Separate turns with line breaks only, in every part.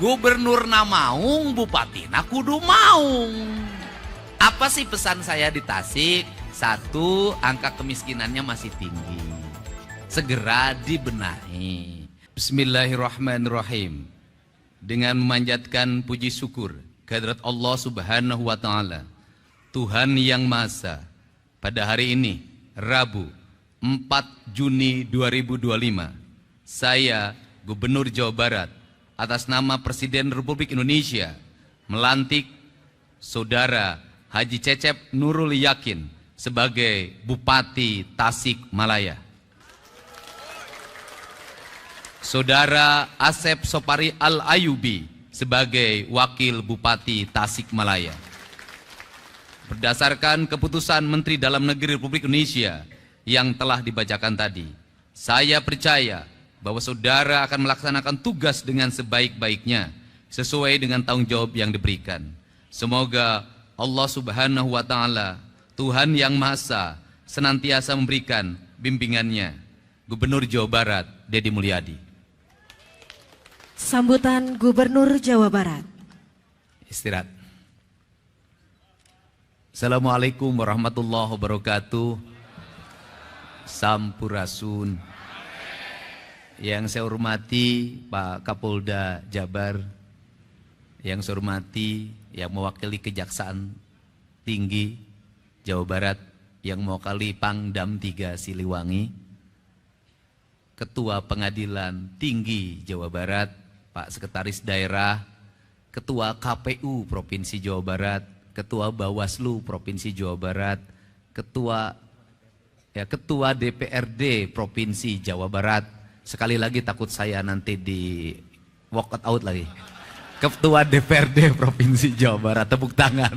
Gubernurna maung, bupatina kudu maung. Apa sih pesan saya di Tasik? Satu, angka kemiskinannya masih tinggi. Segera dibenahi. Bismillahirrahmanirrahim. Dengan memanjatkan puji syukur kehadirat Allah Subhanahu wa Ta'ala, Tuhan yang Maha Esa, pada hari ini, Rabu 4 Juni 2025, saya, Gubernur Jawa Barat, atas nama Presiden Republik Indonesia, melantik Saudara Haji Cecep Nurul Yakin sebagai Bupati Tasikmalaya. Saudara Asep Sopari Al-Ayubi sebagai Wakil Bupati Tasikmalaya. Berdasarkan keputusan Menteri Dalam Negeri Republik Indonesia yang telah dibacakan tadi, saya percaya bahwa saudara akan melaksanakan tugas dengan sebaik-baiknya sesuai dengan tanggung jawab yang diberikan. Semoga Allah Subhanahu wa Ta'ala, Tuhan yang Maha Esa, senantiasa memberikan bimbingannya. Gubernur Jawa Barat, Deddy Mulyadi.
Sambutan Gubernur Jawa Barat.
Istirahat. Assalamualaikum warahmatullahi wabarakatuh. Sampurasun. Yang saya hormati Pak Kapolda Jabar, yang saya hormati yang mewakili Kejaksaan Tinggi Jawa Barat, yang mewakili Pangdam 3 Siliwangi, Ketua Pengadilan Tinggi Jawa Barat, Pak Sekretaris Daerah, Ketua KPU Provinsi Jawa Barat, Ketua Bawaslu Provinsi Jawa Barat, Ketua DPRD Provinsi Jawa Barat. Sekali lagi takut saya nanti di walk out lagi. Ketua DPRD Provinsi Jawa Barat, tepuk tangan.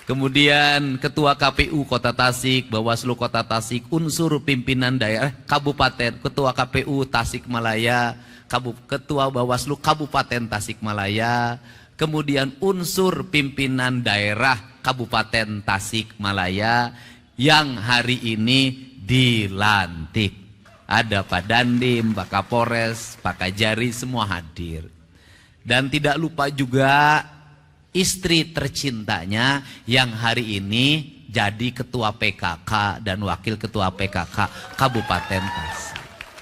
Kemudian Ketua KPU Kota Tasik, Bawaslu Kota Tasik, unsur pimpinan daerah Kabupaten, Ketua KPU Tasikmalaya, Ketua Bawaslu Kabupaten Tasikmalaya, kemudian unsur pimpinan daerah Kabupaten Tasikmalaya yang hari ini dilantik. Ada Pak Dandim, Pak Kapolres, Pak Kajari, semua hadir. Dan tidak lupa juga istri tercintanya yang hari ini jadi Ketua PKK dan Wakil Ketua PKK Kabupaten Tasik.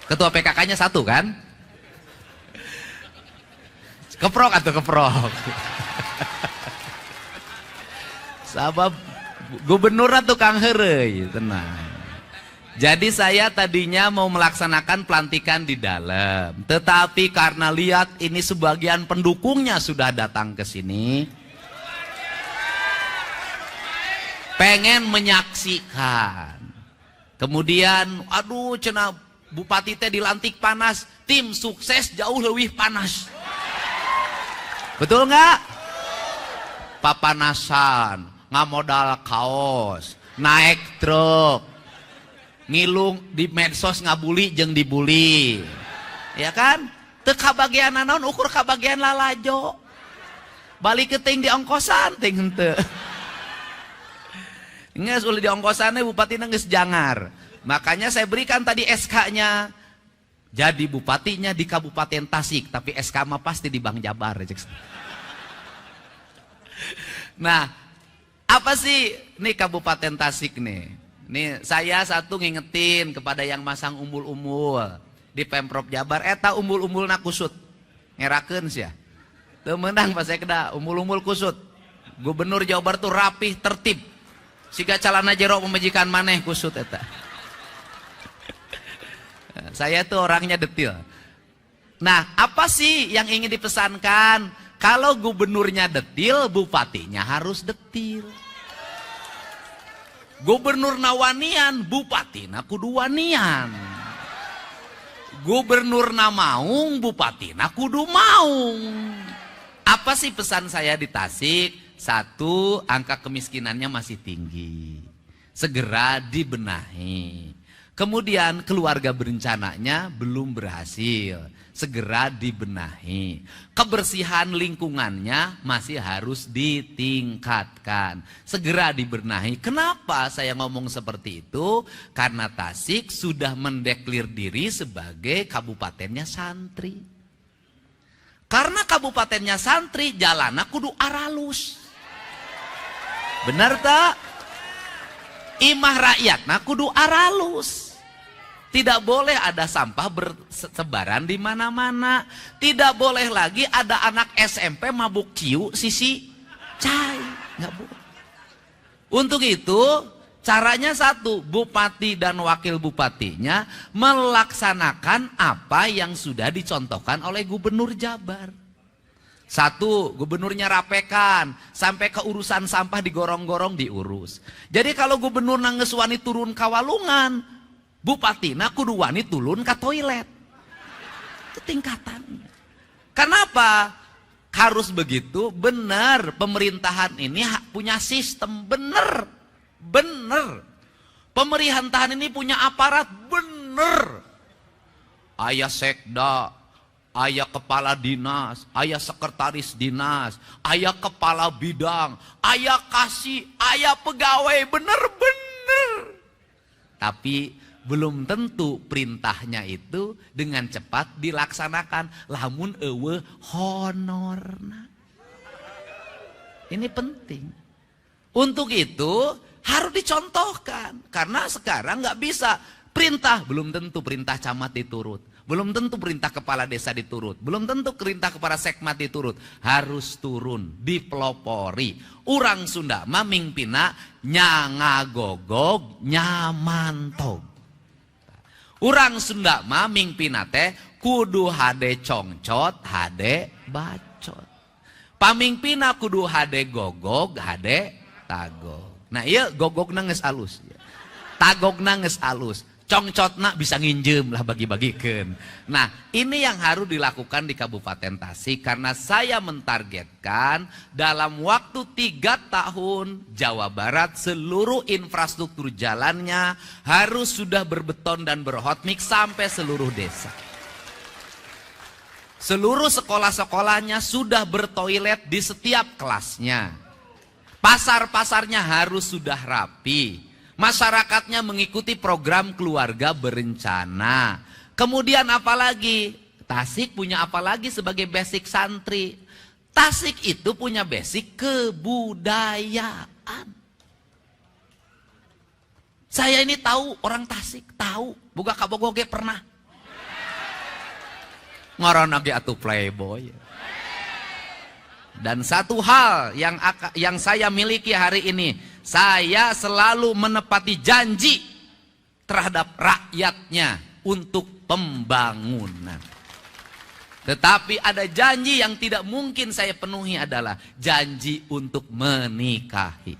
Ketua PKK-nya satu kan? Keprok atau keprok? Sabab gubernur atau Kang Herey, tenang. Jadi saya tadinya mau melaksanakan pelantikan di dalam, tetapi karena lihat ini sebagian pendukungnya sudah datang ke sini, pengen menyaksikan. Kemudian, aduh cenah Bupati teh dilantik panas, tim sukses jauh lebih panas. Betul nggak? Papanasan, ngamodal kaos, naik truk, ngilung di medsos ngabuli jeung dibuli, ya kan? Teu kabagian naon, ukur kabagian lalajo, balik ke ting di ongkosan ting henteu. Nges ulah di ongkosannya bupatina geus jangar. Makanya saya berikan tadi SK-nya, jadi bupatinya di Kabupaten Tasik, tapi SK mah pasti di Bank Jabar. Nah, apa sih nih Kabupaten Tasik nih? Nih saya satu ngingetin kepada yang masang umbul-umbul di Pemprov Jabar, eta umbul-umbulna kusut ngerakeun sia. Teu meunang pas saya keda umbul-umbul kusut. Gubernur Jawa Barat tuh rapih, tertib. Siga calana jero pemajikan maneh kusut eta. Saya tuh orangnya detil. Nah, apa sih yang ingin dipesankan? Kalau gubernurnya detil, bupatinya harus detil. Gubernur nawanian, bupati na kudu wanian. Gubernur na maung, bupati na kudu maung. Apa sih pesan saya di Tasik? Satu, angka kemiskinannya masih tinggi. Segera dibenahi. Kemudian keluarga berencananya belum berhasil. Segera dibenahi. Kebersihan lingkungannya masih harus ditingkatkan. Segera dibenahi. Kenapa saya ngomong seperti itu? Karena Tasik sudah mendeklir diri sebagai kabupatennya santri. Karena kabupatennya santri, jalanna kudu aralus. Bener tak? Imah rakyatna kudu aralus. Tidak boleh ada sampah bersebaran di mana-mana. Tidak boleh lagi ada anak SMP mabuk ciu sisi cai. Nggak boleh. Untuk itu caranya satu, bupati dan wakil bupatinya melaksanakan apa yang sudah dicontohkan oleh gubernur Jabar. Satu, gubernurnya rapekan, sampai ke urusan sampah digorong-gorong diurus. Jadi kalau gubernur nangges wani turun kawalungan, bupati na kudu wani turun ke toilet. Itu tingkatannya. Kenapa? Harus begitu, benar. Pemerintahan ini punya sistem, benar. Bener. Pemerintahan ini punya aparat, bener. Ayah sekda, ayah kepala dinas, ayah sekretaris dinas, ayah kepala bidang, ayah kasih, ayah pegawai, bener-bener. Tapi belum tentu perintahnya itu dengan cepat dilaksanakan. Lamun eueuh honorna. Ini penting. Untuk itu harus dicontohkan, karena sekarang nggak bisa perintah, belum tentu perintah camat diturut, belum tentu perintah kepala desa diturut, belum tentu perintah kepala sekmat diturut, harus turun, dipelopori. Urang Sunda maming pina nyangagogog nyamantog. Urang Sunda maming pina teh kudu hade congcot, hade bacot. Pamingpina kudu hade gogog, hade tagog. Nah iya gogogna geus alus, tagogna geus alus, congcotna bisa nginjem lah bagi-bagikeun. Nah ini yang harus dilakukan di Kabupaten Tasik, karena saya mentargetkan dalam waktu 3 tahun Jawa Barat seluruh infrastruktur jalannya harus sudah berbeton dan berhotmix sampai seluruh desa. Seluruh sekolah-sekolahnya sudah bertoilet di setiap kelasnya. Pasar-pasarnya harus sudah rapi. Masyarakatnya mengikuti program keluarga berencana. Kemudian apalagi? Tasik punya apalagi sebagai basic santri? Tasik itu punya basic kebudayaan. Saya ini tahu orang Tasik, tahu. Boga kabogoge pernah. Ngaranna ge atuh playboy. Dan satu hal yang saya miliki hari ini, saya selalu menepati janji terhadap rakyatnya untuk pembangunan. Tetapi ada janji yang tidak mungkin saya penuhi, adalah janji untuk menikahi.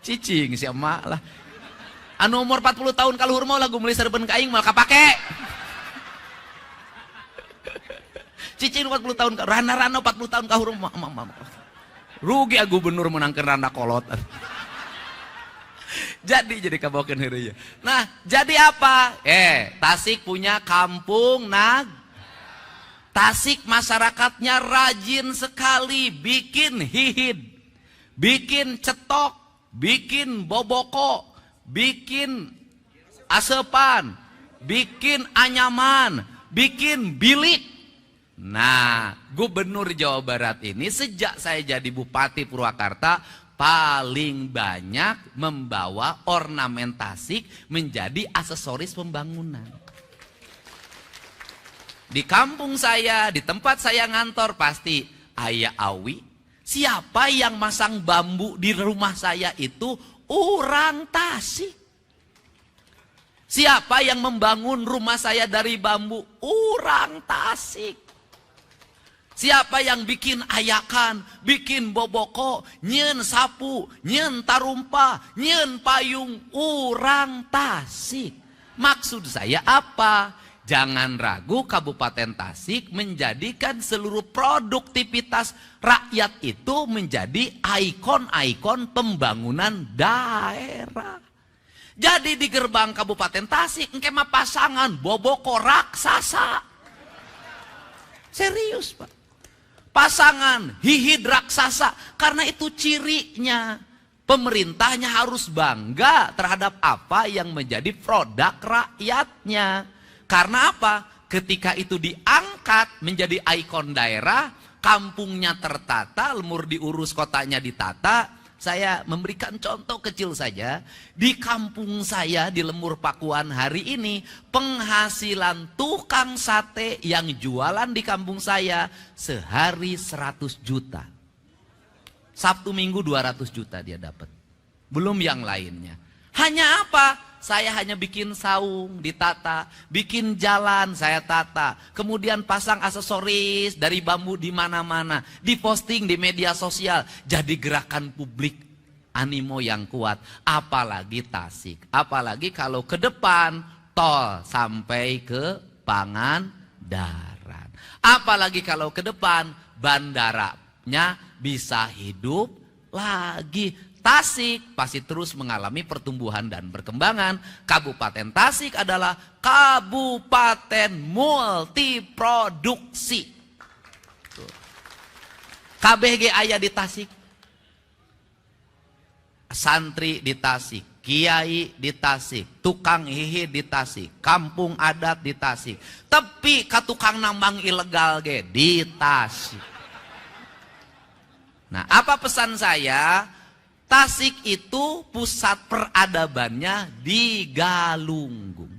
Cicing si emak lah. Anu umur 40 tahun kaluhur mau lagu meuli sareupeun ka aing mal kapake. Cicing 40 tahun, rana-rana 40 tahun kahur. Rugi gubernur menangkan rana kolot. Jadi kabawakeun heureuy. Nah, jadi apa? Tasik punya kampung Tasik masyarakatnya rajin sekali bikin hihid, bikin cetok, bikin boboko, bikin asepan, bikin anyaman, bikin bilik. Nah, Gubernur Jawa Barat ini sejak saya jadi Bupati Purwakarta paling banyak membawa ornamen Tasik menjadi aksesoris pembangunan. Di kampung saya, di tempat saya ngantor, pasti aya awi. Siapa yang masang bambu di rumah saya itu orang Tasik. Siapa yang membangun rumah saya dari bambu? Orang Tasik. Siapa yang bikin ayakan, bikin boboko, nyen sapu, nyen tarumpa, nyen payung? Urang Tasik. Maksud saya apa? Jangan ragu, Kabupaten Tasik menjadikan seluruh produktivitas rakyat itu menjadi ikon-ikon pembangunan daerah. Jadi di gerbang Kabupaten Tasik engke mah pasangan boboko raksasa. Serius, Pak. Pasangan hihid raksasa, karena itu cirinya. Pemerintahnya harus bangga terhadap apa yang menjadi produk rakyatnya. Karena apa? ketika itu diangkat menjadi ikon daerah, kampungnya tertata, lemur diurus, kotanya ditata. Saya memberikan contoh kecil saja. Di kampung saya di Lemur Pakuan hari ini, penghasilan tukang sate yang jualan di kampung saya sehari 100 juta. Sabtu Minggu 200 juta dia dapat. Belum yang lainnya. Hanya apa? Saya hanya bikin saung, ditata, bikin jalan, saya tata. Kemudian pasang aksesoris dari bambu di mana-mana, diposting di media sosial, jadi gerakan publik, animo yang kuat. Apalagi Tasik, apalagi kalau ke depan tol sampai ke Pangandaran. Apalagi kalau ke depan bandaranya bisa hidup lagi. Tasik pasti terus mengalami pertumbuhan dan perkembangan. Kabupaten Tasik adalah kabupaten multiproduksi. KBG ayah di Tasik, santri di Tasik, kiai di Tasik, tukang hihi di Tasik, kampung adat di Tasik, tapi katukang nambang ilegal ge di Tasik. Nah, apa pesan saya? Tasik itu pusat peradabannya di Galunggung.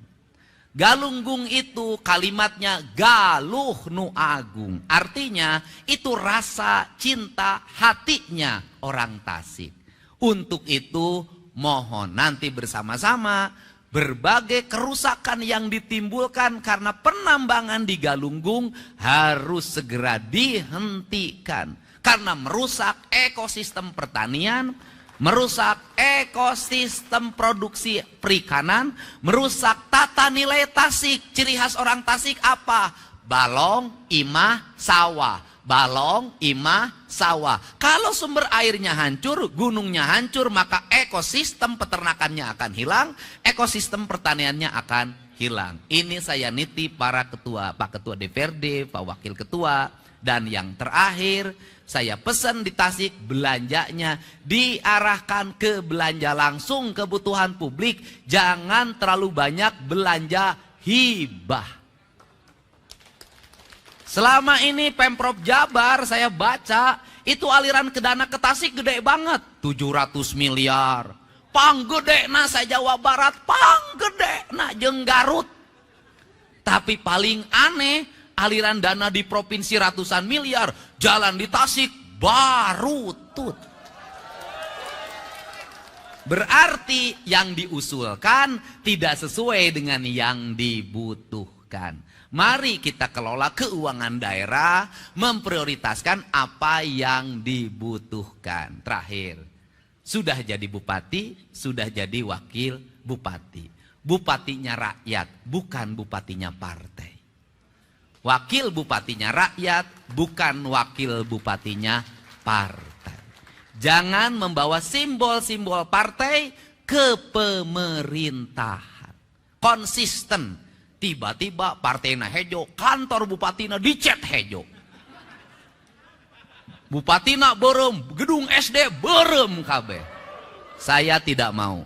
Galunggung itu kalimatnya galuh nu agung. Artinya itu rasa cinta hatinya orang Tasik. Untuk itu mohon nanti bersama-sama berbagai kerusakan yang ditimbulkan karena penambangan di Galunggung harus segera dihentikan. Karena merusak ekosistem pertanian, merusak ekosistem produksi perikanan, merusak tata nilai Tasik. Ciri khas orang Tasik apa? Balong, imah, sawah. Balong, imah, sawah. Kalau sumber airnya hancur, gunungnya hancur, maka ekosistem peternakannya akan hilang, ekosistem pertaniannya akan hilang. Ini saya nitip para ketua, Pak Ketua DPRD, Pak Wakil Ketua, dan yang terakhir, saya pesan di Tasik belanjanya diarahkan ke belanja langsung kebutuhan publik. Jangan terlalu banyak belanja hibah. Selama ini Pemprov Jabar saya baca itu aliran ke dana ke Tasik gede banget. 700 miliar. Panggedena saya Jawa Barat, panggedena jeung Garut. Tapi paling aneh, aliran dana di provinsi ratusan miliar, jalan di Tasik baru tut. Berarti yang diusulkan tidak sesuai dengan yang dibutuhkan. Mari kita kelola keuangan daerah, memprioritaskan apa yang dibutuhkan. Terakhir, sudah jadi bupati, sudah jadi wakil bupati. Bupatinya rakyat, bukan bupatinya partai. Wakil bupatinya rakyat, bukan wakil bupatinya partai. Jangan membawa simbol-simbol partai ke pemerintahan. Konsisten. Tiba-tiba partena hejo, kantor bupatina dicet hejo. Bupatina berem, gedung SD berem kabeh. Saya tidak mau.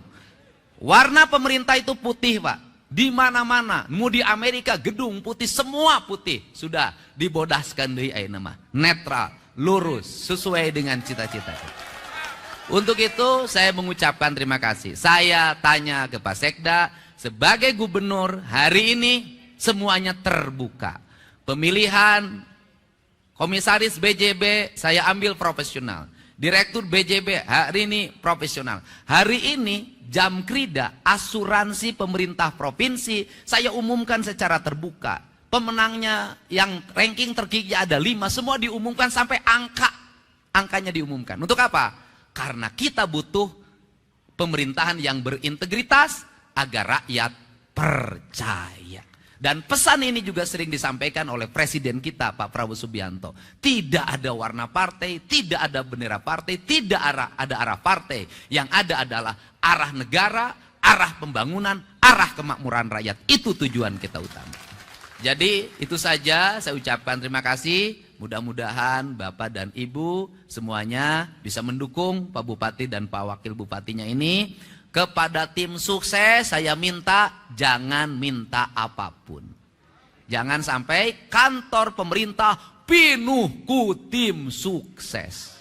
Warna pemerintah itu putih, Pak. Di mana-mana, mau di Amerika gedung putih, semua putih. Sudah dibodaskan dari nama. Netral, lurus, sesuai dengan cita-cita. Untuk itu saya mengucapkan terima kasih. Saya tanya ke Pak Sekda, sebagai gubernur hari ini semuanya terbuka. Pemilihan komisaris BJB saya ambil profesional. Direktur BJB hari ini profesional. Hari ini Jamkrida, asuransi pemerintah provinsi, saya umumkan secara terbuka. Pemenangnya yang ranking tertinggi ada 5, semua diumumkan sampai angkanya diumumkan. Untuk apa? Karena kita butuh pemerintahan yang berintegritas agar rakyat percaya. Dan pesan ini juga sering disampaikan oleh Presiden kita Pak Prabowo Subianto. Tidak ada warna partai, tidak ada bendera partai, tidak ada arah partai. Yang ada adalah arah negara, arah pembangunan, arah kemakmuran rakyat. Itu tujuan kita utama. Jadi itu saja saya ucapkan terima kasih. Mudah-mudahan Bapak dan Ibu semuanya bisa mendukung Pak Bupati dan Pak Wakil Bupatinya ini. Kepada tim sukses saya minta jangan minta apapun. Jangan sampai kantor pemerintah penuh ku tim sukses.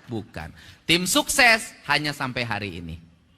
Bukan. Tim sukses hanya sampai hari ini.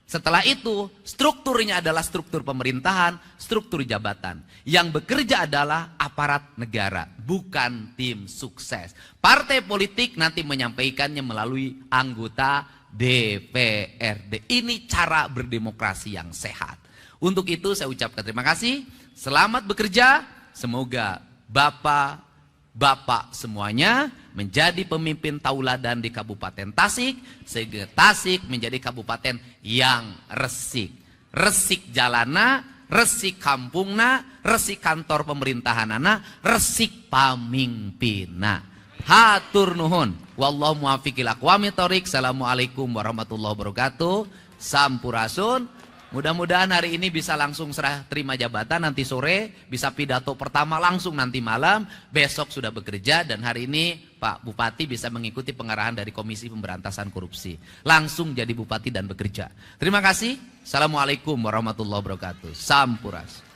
Setelah itu, strukturnya adalah struktur pemerintahan, struktur jabatan. Yang bekerja adalah aparat negara, bukan tim sukses. Partai politik nanti menyampaikannya melalui anggota DPRD. Ini cara berdemokrasi yang sehat. Untuk itu saya ucapkan terima kasih. Selamat bekerja. Semoga Bapak semuanya menjadi pemimpin tauladan di Kabupaten Tasik, sehingga Tasik menjadi kabupaten yang resik. Resik jalana, resik kampungna, resik kantor pemerintahanana, resik pamimpina. Hatur nuhun. Wallahu muwaffiq ila aqwamit thoriq. Assalamualaikum warahmatullahi wabarakatuh. Sampurasun. Mudah-mudahan hari ini bisa langsung serah terima jabatan, nanti sore bisa pidato pertama langsung nanti malam, besok sudah bekerja, dan hari ini Pak Bupati bisa mengikuti pengarahan dari Komisi Pemberantasan Korupsi. Langsung jadi Bupati dan bekerja. Terima kasih. Assalamualaikum warahmatullahi wabarakatuh. Sampurasun.